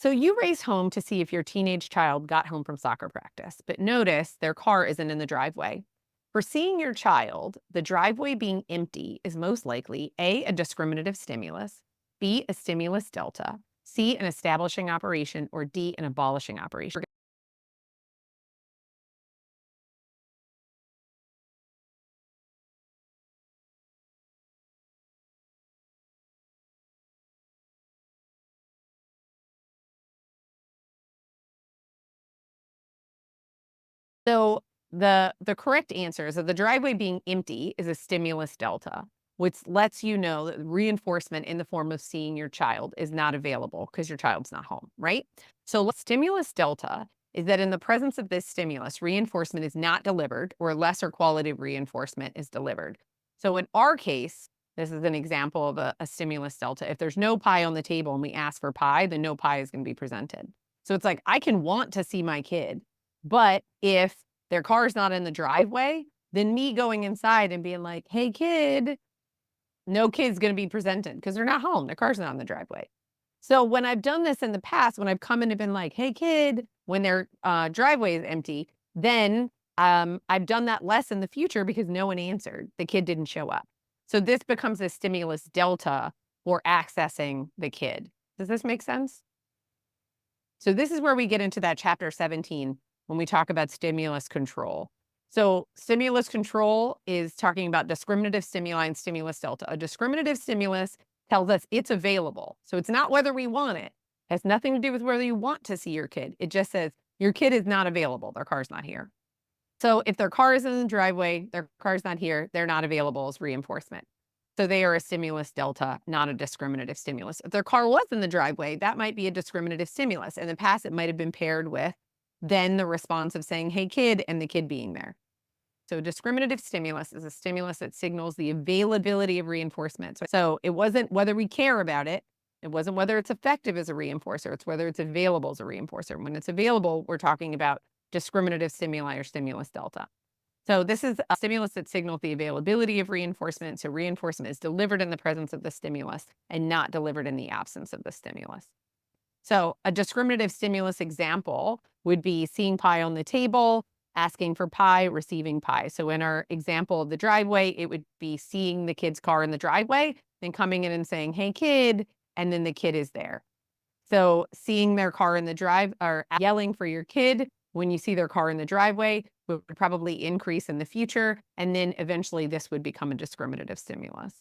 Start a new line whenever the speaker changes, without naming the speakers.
So you race home to see if your teenage child got home from soccer practice, but notice their car isn't in the driveway. For seeing your child, the driveway being empty is most likely A, a discriminative stimulus, B, a stimulus delta, C, an establishing operation, or D, an abolishing operation. So the correct answer is that the driveway being empty is a stimulus delta, which lets you know that reinforcement in the form of seeing your child is not available because your child's not home, right? So stimulus delta is that in the presence of this stimulus, reinforcement is not delivered or lesser quality of reinforcement is delivered. So in our case, this is an example of a stimulus delta. If there's no pie on the table and we ask for pie, then no pie is going to be presented. So it's like I can want to see my kid, but if their car is not in the driveway, then me going inside and being like, "Hey, kid," no kid's gonna be presented because 'cause they're not home, their car's not in the driveway. So when I've done this in the past, when I've come in and been like, "Hey, kid," when their, driveway is empty, then, I've done that less in the future because no one answered. The kid didn't show up. So this becomes a stimulus delta for accessing the kid. Does this make sense? So this is where we get into that chapter 17 when we talk about stimulus control. So stimulus control is talking about discriminative stimuli and stimulus delta. A discriminative stimulus tells us it's available. So it's not whether we want it. It has nothing to do with whether you want to see your kid. It just says your kid is not available. Their car's not here. So if their car is in the driveway, their car's not here, they're not available as reinforcement. So they are a stimulus delta, not a discriminative stimulus. If their car was in the driveway, that might be a discriminative stimulus. In the past, it might have been paired with then the response of saying, "Hey, kid," and the kid being there. So discriminative stimulus is a stimulus that signals the availability of reinforcement. So it wasn't whether we care about it. It wasn't whether it's effective as a reinforcer. It's whether it's available as a reinforcer. When it's available, we're talking about discriminative stimuli or stimulus delta. So this is a stimulus that signals the availability of reinforcement. So reinforcement is delivered in the presence of the stimulus and not delivered in the absence of the stimulus. So a discriminative stimulus example would be seeing pie on the table, asking for pie, receiving pie. So in our example of the driveway, it would be seeing the kid's car in the driveway, then coming in and saying, "Hey, kid," and then the kid is there. So seeing their car in the drive or yelling for your kid when you see their car in the driveway would probably increase in the future. And then eventually this would become a discriminative stimulus.